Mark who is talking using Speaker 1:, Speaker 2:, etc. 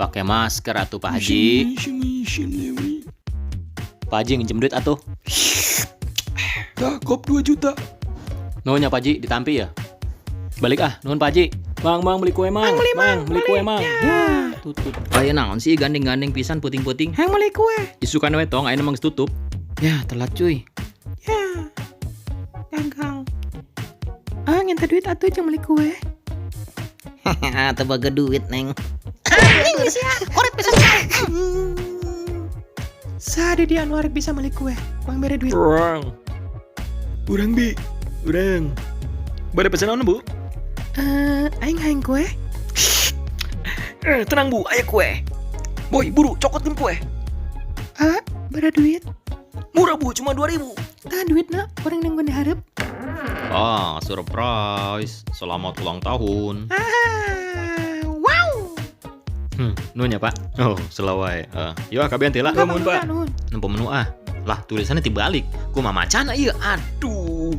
Speaker 1: Pakai masker atuh Pak Haji. Pak Haji nginjem duit atuh.
Speaker 2: Dah, kop 2 juta.
Speaker 1: Nuhun ya Pak Haji, ditampi ya. Balik nuhun Pak Haji. Mang, beli kue mang. Beli kue mang. Ya, tutut. Aya naon sih gandeng-gandeng pisan puting-puting.
Speaker 3: Hang beli kue.
Speaker 1: Isukan we tong, ayeuna mah geus tutup. Ya, telat cuy.
Speaker 3: Ya. Gagal. Nginta duit atuh jeung beli kue.
Speaker 1: Teu boga duit, Neng.
Speaker 3: Anjing sia, korek pisan. Sade dia anu arek bisa beli kue. Kuang bere duit.
Speaker 2: Urang bi. Urang. Bade pesen naon Bu?
Speaker 3: Aing haing kue.
Speaker 2: Tenang Bu, aya kue. Boy, buru cokotkeun kue.
Speaker 3: Bere duit.
Speaker 2: Murah Bu, cuma 2.000.
Speaker 3: Tah duitna urang nang gue dihareup.
Speaker 1: Surprise. Selamat ulang tahun.
Speaker 3: Wow.
Speaker 1: Nuhun ya Pak. Oh, selawai. Yuk kabean teh lah.
Speaker 3: Nuhun,
Speaker 1: Pak.
Speaker 3: nuhun.
Speaker 1: Nempo menu Lah, tulisannya dibalik. Kumaha macana ieu? Aduh.